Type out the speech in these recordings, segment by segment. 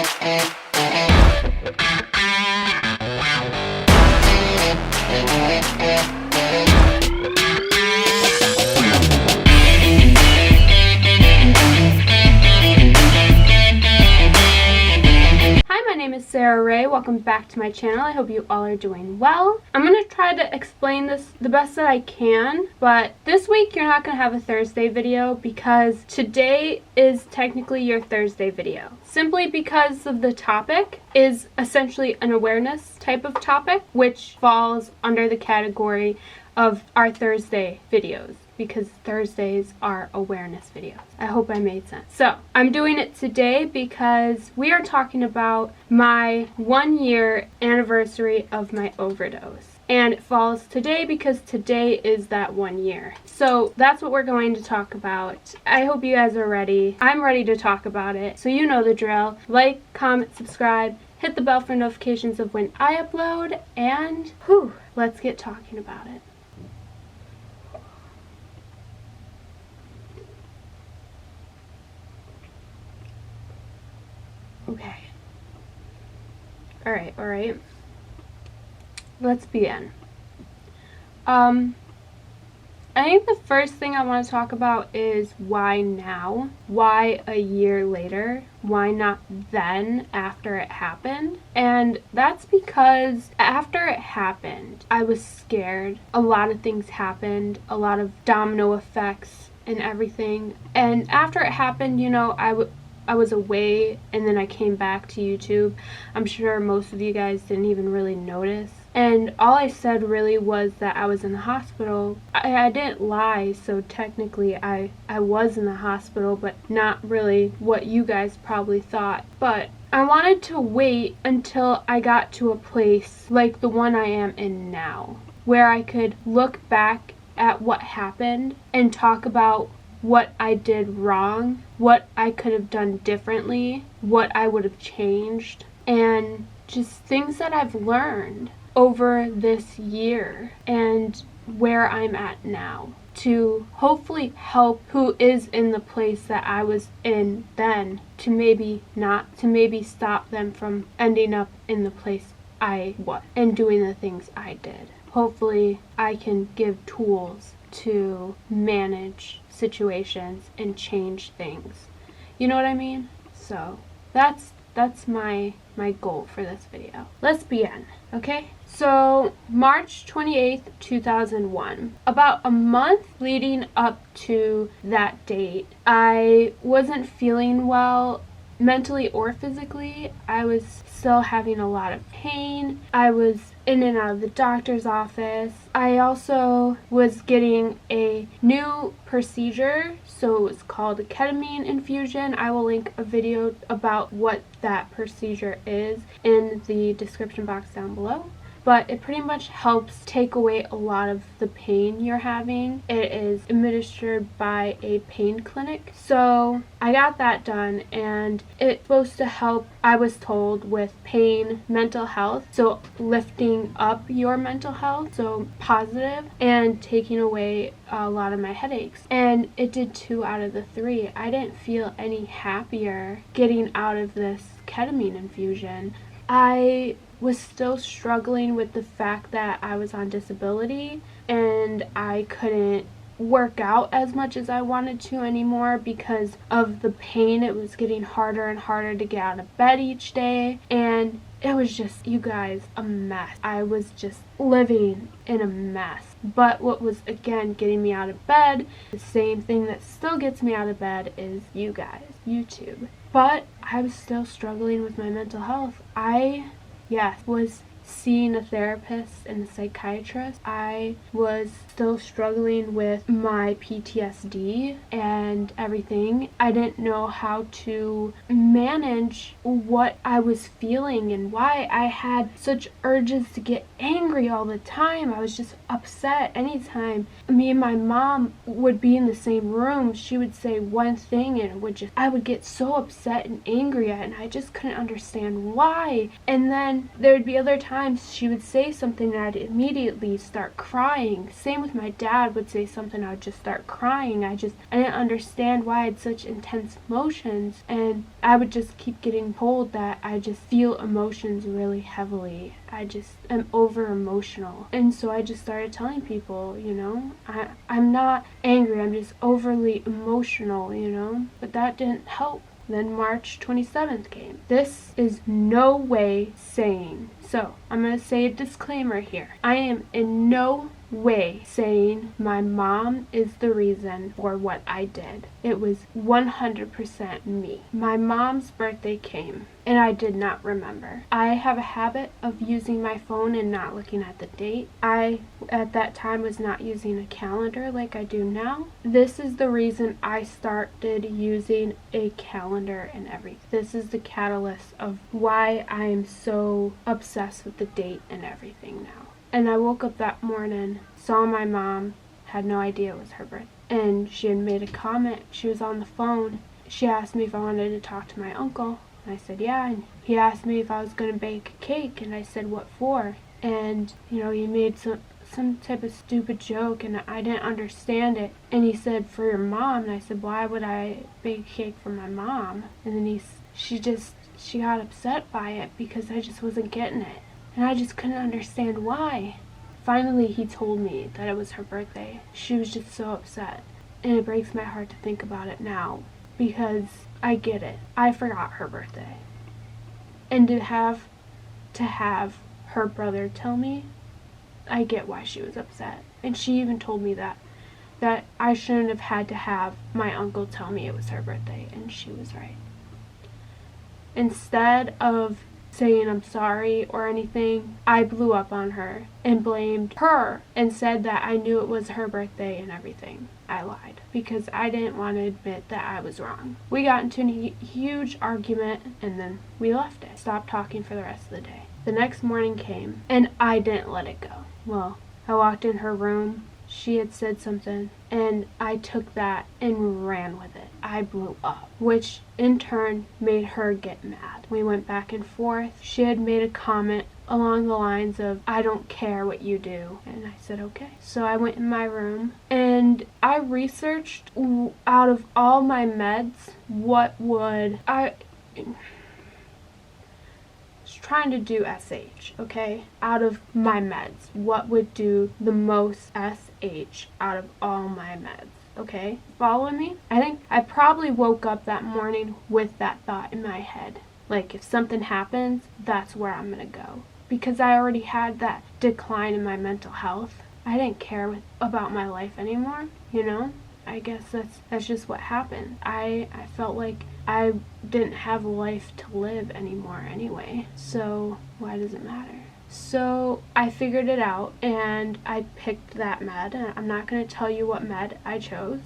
My name is Sarah Rae. Welcome back to my channel. I hope you all are doing well. I'm going to try to explain this the best that I can, but this week you're not going to have a Thursday video because today is technically your Thursday video. Simply because of the topic is essentially an awareness type of topic, which falls under the category of our Thursday videos, because Thursdays are awareness videos. I hope I made sense. So I'm doing it today because we are talking about my 1-year anniversary of my overdose. And it falls today because today is that 1 year. So that's what we're going to talk about. I hope you guys are ready. I'm ready to talk about it. So you know the drill. Like, comment, subscribe, hit the bell for notifications of when I upload, and let's get talking about it. Okay. All right. Let's begin. I think the first thing I want to talk about is why now? Why a year later? Why not then, after it happened? And that's because after it happened, I was scared. A lot of things happened, a lot of domino effects and everything. And after it happened, you know, I was away and then I came back to YouTube. I'm sure most of you guys didn't even really notice. And all I said really was that I was in the hospital. I didn't lie, so technically I was in the hospital, but not really what you guys probably thought. But I wanted to wait until I got to a place like the one I am in now, where I could look back at what happened and talk about what I did wrong, what I could have done differently, what I would have changed, and just things that I've learned over this year and where I'm at now to hopefully help who is in the place that I was in then, to maybe stop them from ending up in the place I was and doing the things I did. Hopefully I can give tools to manage situations and change things. You know what I mean? So that's my goal for this video. Let's begin, okay? So March 28th, 2001. About a month leading up to that date, I wasn't feeling well mentally or physically. I was still having a lot of pain. I was in and out of the doctor's office. I also was getting a new procedure, so it was called a ketamine infusion. I will link a video about what that procedure is in the description box down below. But it pretty much helps take away a lot of the pain you're having. It is administered by a pain clinic. So I got that done, and it's supposed to help, I was told, with pain, mental health, so lifting up your mental health, so positive, and taking away a lot of my headaches. And it did 2 out of the 3. I didn't feel any happier getting out of this ketamine infusion. I was still struggling with the fact that I was on disability and I couldn't work out as much as I wanted to anymore because of the pain. It was getting harder and harder to get out of bed each day, and it was just, you guys, a mess. I was just living in a mess. But what was, again, getting me out of bed, the same thing that still gets me out of bed, is you guys, YouTube. But I was still struggling with my mental health. I was seeing a therapist and a psychiatrist. I was still struggling with my PTSD and everything. I didn't know how to manage what I was feeling and why I had such urges to get angry all the time. I was just upset anytime me and my mom would be in the same room. She would say one thing and I would get so upset and angry at it, and I just couldn't understand why. And then there would be other times times she would say something and I'd immediately start crying. Same with my dad would say something, I would just start crying. I didn't understand why I had such intense emotions, and I would just keep getting told that I just feel emotions really heavily. I just am over emotional. And so I just started telling people, I'm not angry, I'm just overly emotional, but that didn't help. Then March 27th came. This is no way saying, so I'm going to say a disclaimer here. I am in no way saying my mom is the reason for what I did. It was 100% me. My mom's birthday came and I did not remember. I have a habit of using my phone and not looking at the date. I, at that time, was not using a calendar like I do now. This is the reason I started using a calendar and everything. This is the catalyst of why I am so obsessed with the date and everything now. And I woke up that morning, saw my mom, had no idea it was her birthday. And she had made a comment. She was on the phone. She asked me if I wanted to talk to my uncle. And I said, yeah. And he asked me if I was going to bake a cake. And I said, what for? And, he made some type of stupid joke. And I didn't understand it. And he said, for your mom. And I said, why would I bake a cake for my mom? And then she got upset by it because I just wasn't getting it. And I just couldn't understand why. Finally, he told me that it was her birthday. She was just so upset. And it breaks my heart to think about it now. Because I get it. I forgot her birthday. And to have her brother tell me, I get why she was upset. And she even told me that I shouldn't have had to have my uncle tell me it was her birthday. And she was right. Instead of saying I'm sorry or anything, I blew up on her and blamed her and said that I knew it was her birthday and everything. I lied because I didn't want to admit that I was wrong. We got into a huge argument and then we left it. Stopped talking for the rest of the day. The next morning came and I didn't let it go. Well, I walked in her room. She had said something and I took that and ran with it. I blew up, which in turn made her get mad. We went back and forth. She had made a comment along the lines of, I don't care what you do. And I said, okay. So I went in my room and I researched out of all my meds, trying to do SH, okay? Out of my meds, what would do the most SH out of all my meds, okay? Following me? I think I probably woke up that morning with that thought in my head. Like, if something happens, that's where I'm gonna go. Because I already had that decline in my mental health. I didn't care about my life anymore, I guess that's just what happened. I felt like I didn't have a life to live anymore anyway, so why does it matter? So I figured it out and I picked that med. I'm not going to tell you what med I chose.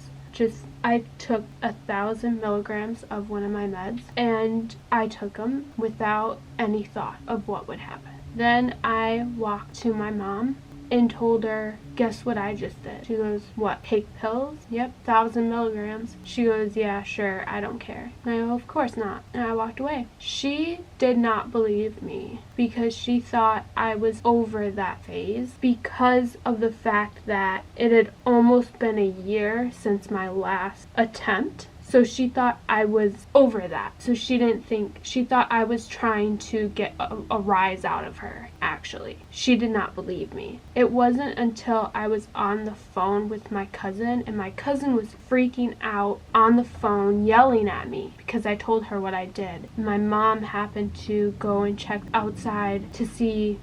I took 1,000 milligrams of one of my meds and I took them without any thought of what would happen. Then I walked to my mom and told her, guess what I just did? She goes, what, take pills? Yep, 1,000 milligrams. She goes, yeah, sure, I don't care. And I go, of course not. And I walked away. She did not believe me because she thought I was over that phase because of the fact that it had almost been a year since my last attempt. So she thought I was over that. So she thought I was trying to get a rise out of her, actually. She did not believe me. It wasn't until I was on the phone with my cousin, and my cousin was freaking out on the phone, yelling at me because I told her what I did. My mom happened to go and check outside to see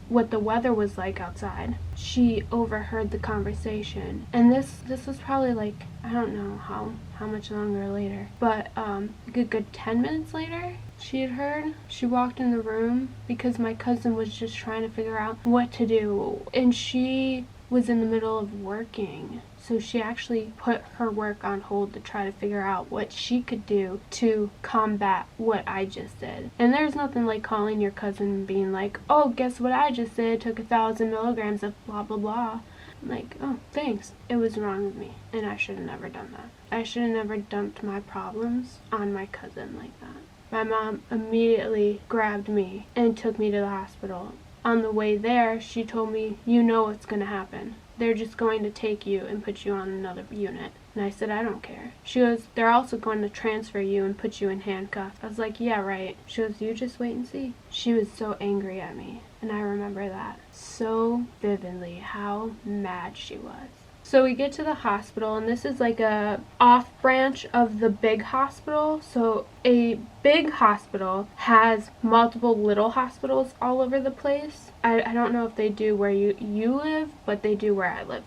what the weather was like outside. She overheard the conversation, and this was probably like, I don't know how much longer later, but a good 10 minutes later, she had heard. She walked in the room because my cousin was just trying to figure out what to do, and she was in the middle of working. So she actually put her work on hold to try to figure out what she could do to combat what I just did. And there's nothing like calling your cousin and being like, oh, guess what I just did? Took 1,000 milligrams of blah, blah, blah. I'm like, oh, thanks. It was wrong with me. And I should have never done that. I should have never dumped my problems on my cousin like that. my mom immediately grabbed me and took me to the hospital. On the way there, she told me, you know what's going to happen. They're just going to take you and put you on another unit. And I said, I don't care. She goes, they're also going to transfer you and put you in handcuffs. I was like, yeah, right. She goes, you just wait and see. She was so angry at me. And I remember that so vividly, how mad she was. So we get to the hospital, and this is like a off branch of the big hospital. So a big hospital has multiple little hospitals all over the place. I don't know if they do where you live, but they do where I live.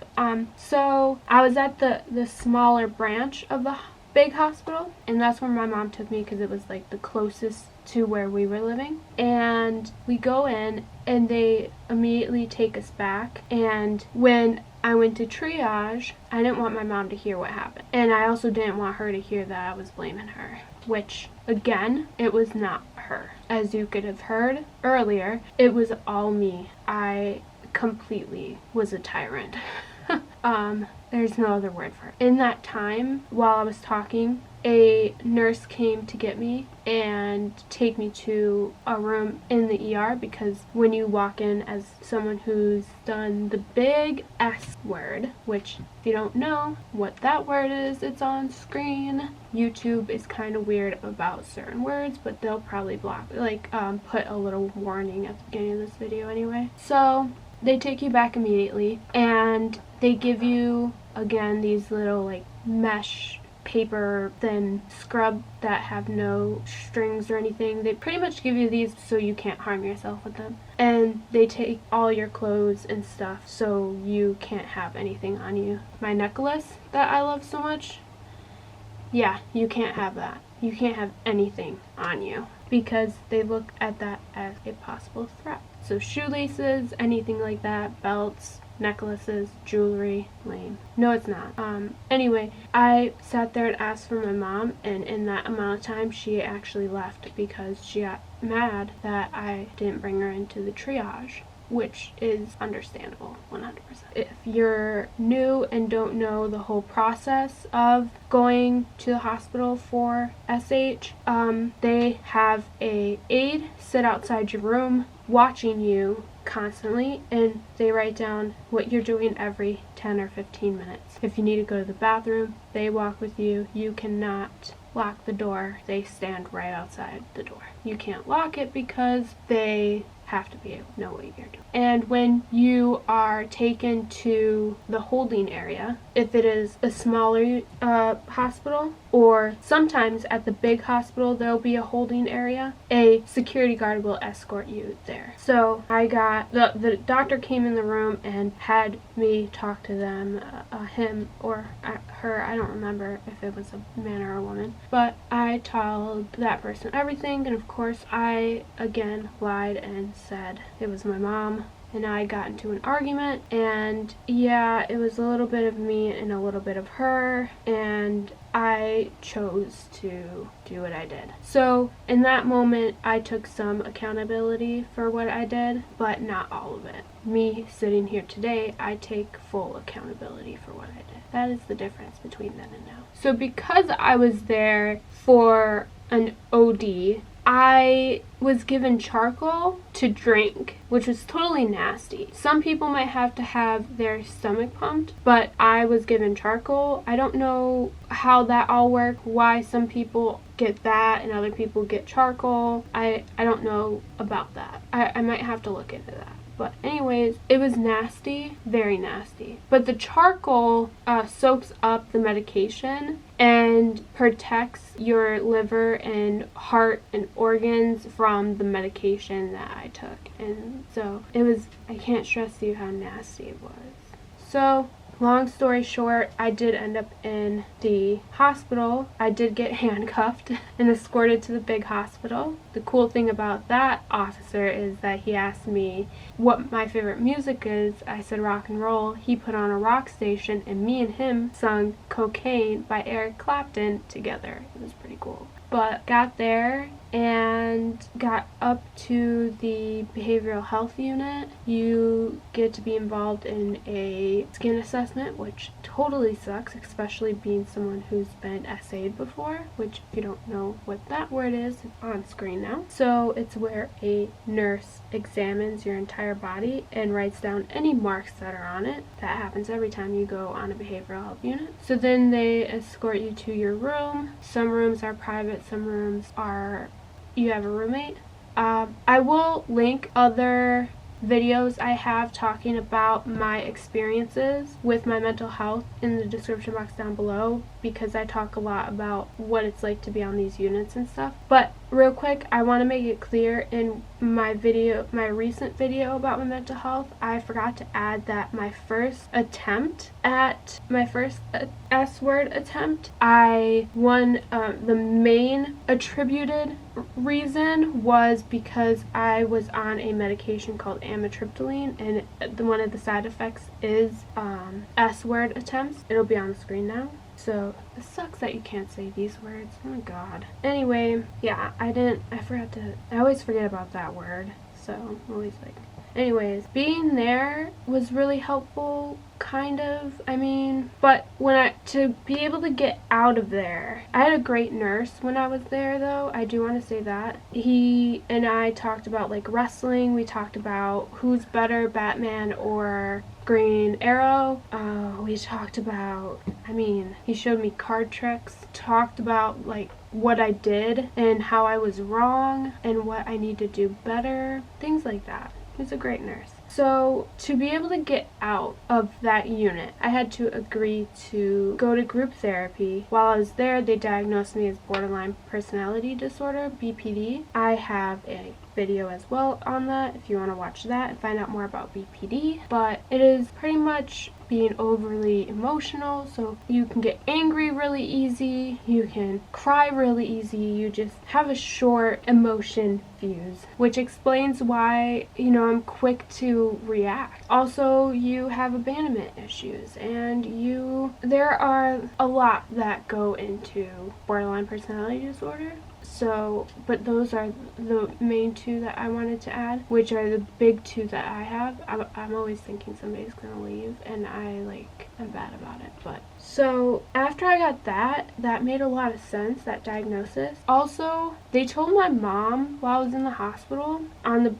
So I was at the smaller branch of the big hospital, and that's where my mom took me because it was like the closest to where we were living. And we go in, and they immediately take us back. And when I went to triage, I didn't want my mom to hear what happened. And I also didn't want her to hear that I was blaming her, which, again, it was not her. As you could have heard earlier, it was all me. I completely was a tyrant. There's no other word for it. In that time, while I was talking, a nurse came to get me and take me to a room in the ER, because when you walk in as someone who's done the big S word, which if you don't know what that word is, it's on screen. YouTube is kind of weird about certain words, but they'll probably put a little warning at the beginning of this video anyway. So they take you back immediately, and they give you, again, these little like mesh paper thin scrub that have no strings or anything. They pretty much give you these so you can't harm yourself with them. And they take all your clothes and stuff so you can't have anything on you. My necklace that I love so much, yeah, you can't have that. You can't have anything on you because they look at that as a possible threat. So shoelaces, anything like that, belts, necklaces, jewelry, lame. No, it's not. Anyway, I sat there and asked for my mom, and in that amount of time, she actually left because she got mad that I didn't bring her into the triage, which is understandable, 100%. If you're new and don't know the whole process of going to the hospital for SH, they have a aide sit outside your room watching you constantly, and they write down what you're doing every 10 or 15 minutes. If you need to go to the bathroom, they walk with you. You cannot lock the door. They stand right outside the door. You can't lock it because they have to be able to know what you're doing. And when you are taken to the holding area, if it is a smaller hospital, or sometimes at the big hospital there'll be a holding area, a security guard will escort you there. So I got, the doctor came in the room and had me talk to them, him or her, I don't remember if it was a man or a woman, but I told that person everything, and of course I again lied and said it was my mom. And I got into an argument, and yeah, it was a little bit of me and a little bit of her, and I chose to do what I did. So in that moment, I took some accountability for what I did, but not all of it. Me sitting here today, I take full accountability for what I did. That is the difference between then and now. So because I was there for an OD, I was given charcoal to drink, which was totally nasty. Some people might have to have their stomach pumped, but I was given charcoal. I don't know how that all works, why some people get that and other people get charcoal. I don't know about that. I might have to look into that. But anyways, it was nasty, very nasty. But the charcoal soaks up the medication and protects your liver and heart and organs from the medication that I took. And so it was, I can't stress to you how nasty it was. So long story short, I did end up in the hospital. I did get handcuffed and escorted to the big hospital. The cool thing about that officer is that he asked me what my favorite music is. I said rock and roll. He put on a rock station, and me and him sung Cocaine by Eric Clapton together. It was pretty cool. But got there, and got up to the behavioral health unit. You get to be involved in a skin assessment, which totally sucks, especially being someone who's been SA'd before, which if you don't know what that word is, it's on screen now. So it's where a nurse examines your entire body and writes down any marks that are on it. That happens every time you go on a behavioral health unit. So then they escort you to your room. Some rooms are private, some rooms are you have a roommate. I will link other videos I have talking about my experiences with my mental health in the description box down below, because I talk a lot about what it's like to be on these units and stuff. But real quick, I want to make it clear, in my recent video about my mental health, I forgot to add that my first S-word attempt, I won. The main attributed reason was because I was on a medication called amitriptyline, and one of the side effects is S-word attempts. It'll be on the screen now. So it sucks that you can't say these words. Oh my god. Anyway, yeah, I always forget about that word. So I'm always like, anyways, being there was really helpful, kind of. I mean, but to be able to get out of there, I had a great nurse when I was there, though. I do want to say that. He and I talked about like wrestling. We talked about who's better, Batman or Green Arrow. We talked about, he showed me card tricks, talked about like what I did and how I was wrong and what I need to do better, things like that. He's a great nurse. So to be able to get out of that unit, I had to agree to go to group therapy. While I was there, they diagnosed me as borderline personality disorder, BPD. I have a video as well on that if you want to watch that and find out more about BPD. But it is pretty much being overly emotional, so you can get angry really easy, you can cry really easy, you just have a short emotion fuse, which explains why, I'm quick to react. Also, you have abandonment issues, and there are a lot that go into borderline personality disorder. So, but those are the main two that I wanted to add, which are the big two that I have. I'm always thinking somebody's gonna leave, and I'm bad about it. But so after I got that made a lot of sense, that diagnosis. Also, they told my mom while I was in the hospital,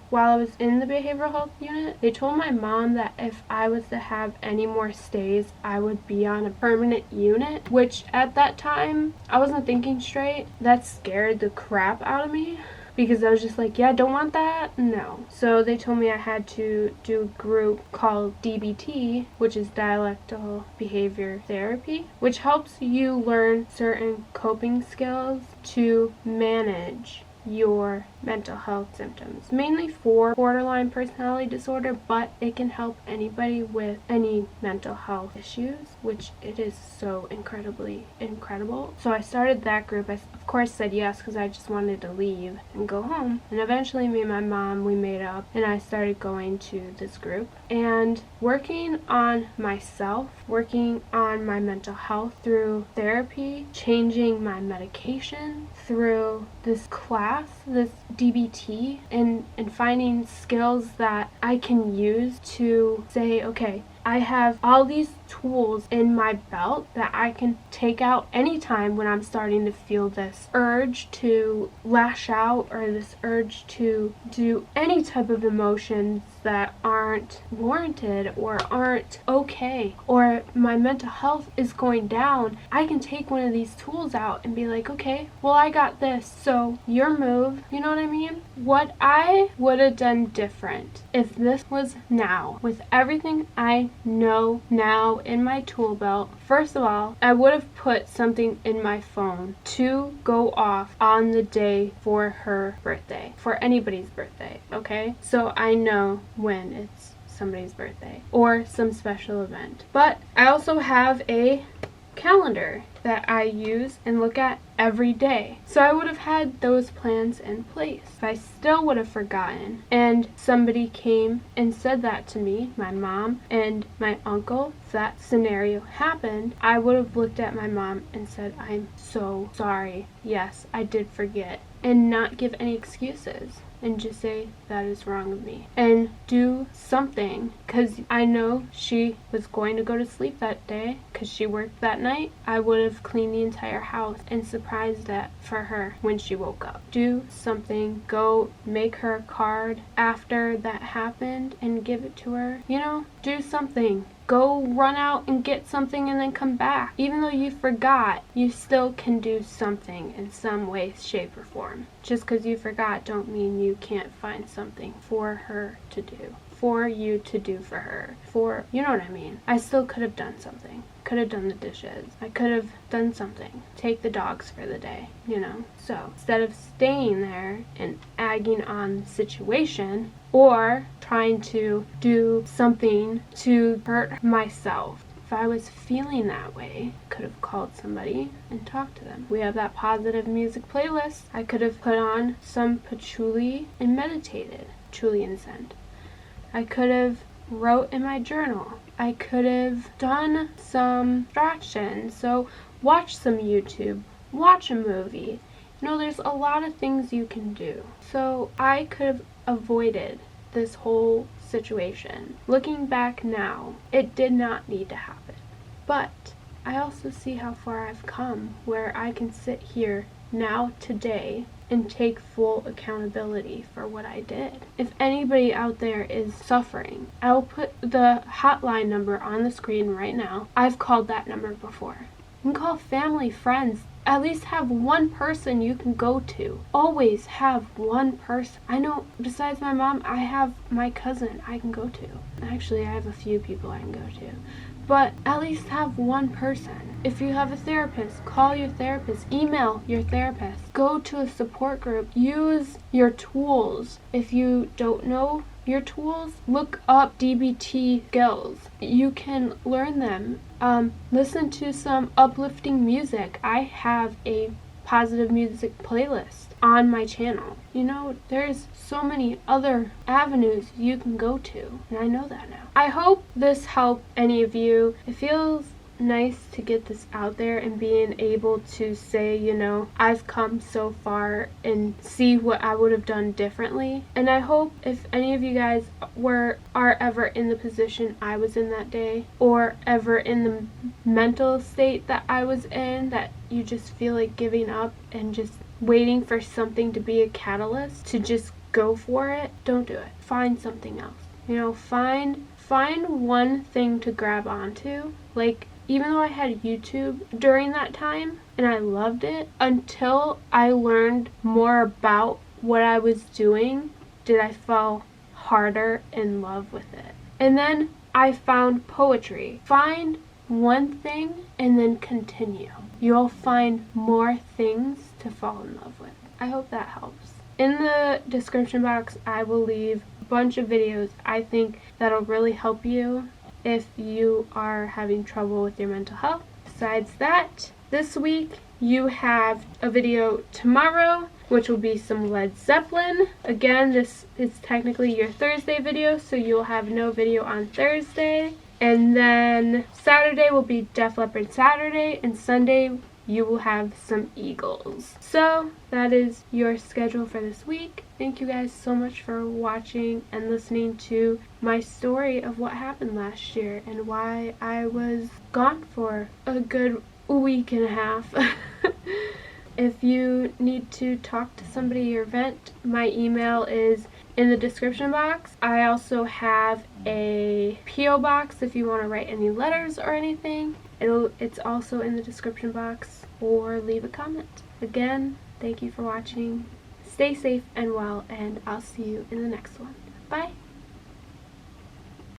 while I was in the behavioral health unit, they told my mom that if I was to have any more stays, I would be on a permanent unit, which at that time, I wasn't thinking straight. That scared the crap out of me, because I was just like, yeah, don't want that, no. So they told me I had to do a group called DBT, which is dialectical behavior therapy, which helps you learn certain coping skills to manage your mental health symptoms, mainly for borderline personality disorder, but it can help anybody with any mental health issues, which it is so incredibly incredible. So I started that group. I of course said yes because I just wanted to leave and go home, and eventually me and my mom, we made up and I started going to this group and working on myself, working on my mental health through therapy, changing my medication through this class, this DBT, and finding skills that I can use to say, okay, I have all these tools in my belt that I can take out anytime when I'm starting to feel this urge to lash out or this urge to do any type of emotions that aren't warranted or aren't okay, or my mental health is going down. I can take one of these tools out and be like, okay, well, I got this, so your move, you know what I mean? What I would have done different if this was now, with everything I know now in my tool belt, first of all, I would have put something in my phone to go off on the day for her birthday, for anybody's birthday, okay? So I know when it's somebody's birthday or some special event. But I also have a calendar that I use and look at every day. So I would have had those plans in place. If I still would have forgotten and somebody came and said that to me, my mom and my uncle, if that scenario happened, I would have looked at my mom and said, I'm so sorry. Yes, I did forget. and not give any excuses and just say, that is wrong with me, and do something. Because I know she was going to go to sleep that day because she worked that night. I would have cleaned the entire house and surprised that for her when she woke up. Do something. Go make her a card after that happened and give it to her. You know, do something. Go run out and get something and then come back. Even though you forgot, you still can do something in some way, shape, or form. Just because you forgot don't mean you can't find something for her to do. For you to do for her. You know what I mean? I still could have done something. Could have done the dishes. I could have done something. Take the dogs for the day, you know? So instead of staying there and agging on the situation or trying to do something to hurt myself, if I was feeling that way, I could have called somebody and talked to them. We have that positive music playlist. I could have put on some patchouli and meditated. Patchouli and scent. I could have wrote in my journal. I could have done some distractions. So watch some YouTube. Watch a movie. You know, there's a lot of things you can do. So I could have avoided this whole situation. Looking back now, it did not need to happen. But I also see how far I've come, where I can sit here now today and take full accountability for what I did. If anybody out there is suffering, I'll put the hotline number on the screen right now. I've called that number before. You can call family, friends. At least have one person you can go to. Always have one person. I know besides my mom, I have my cousin I can go to. Actually, I have a few people I can go to. But at least have one person. If you have a therapist, call your therapist. Email your therapist. Go to a support group. Use your tools. If you don't know your tools, look up DBT skills. You can learn them. Listen to some uplifting music. I have a positive music playlist on my channel. You know, there's so many other avenues you can go to, and I know that now. I hope this helped any of you. It feels nice to get this out there and being able to say, you know, I've come so far and see what I would have done differently. And I hope if any of you guys are ever in the position I was in that day, or ever in the mental state that I was in, that you just feel like giving up and just waiting for something to be a catalyst to just go for it, don't do it. Find something else. You know, find one thing to grab onto. Like, even though I had YouTube during that time and I loved it, until I learned more about what I was doing, did I fall harder in love with it. And then I found poetry. Find one thing and then continue. You'll find more things to fall in love with. I hope that helps. In the description box, I will leave a bunch of videos I think that'll really help you if you are having trouble with your mental health. Besides that, this week you have a video tomorrow, which will be some Led Zeppelin. Again, this is technically your Thursday video, so you'll have no video on Thursday. And then Saturday will be Def Leppard Saturday, and Sunday you will have some Eagles. So that is your schedule for this week. Thank you guys so much for watching and listening to my story of what happened last year and why I was gone for a good week and a half. If you need to talk to somebody or vent, my email is in the description box. I also have a P.O. box if you want to write any letters or anything. It's also in the description box, or leave a comment. Again, thank you for watching. Stay safe and well, and I'll see you in the next one. Bye!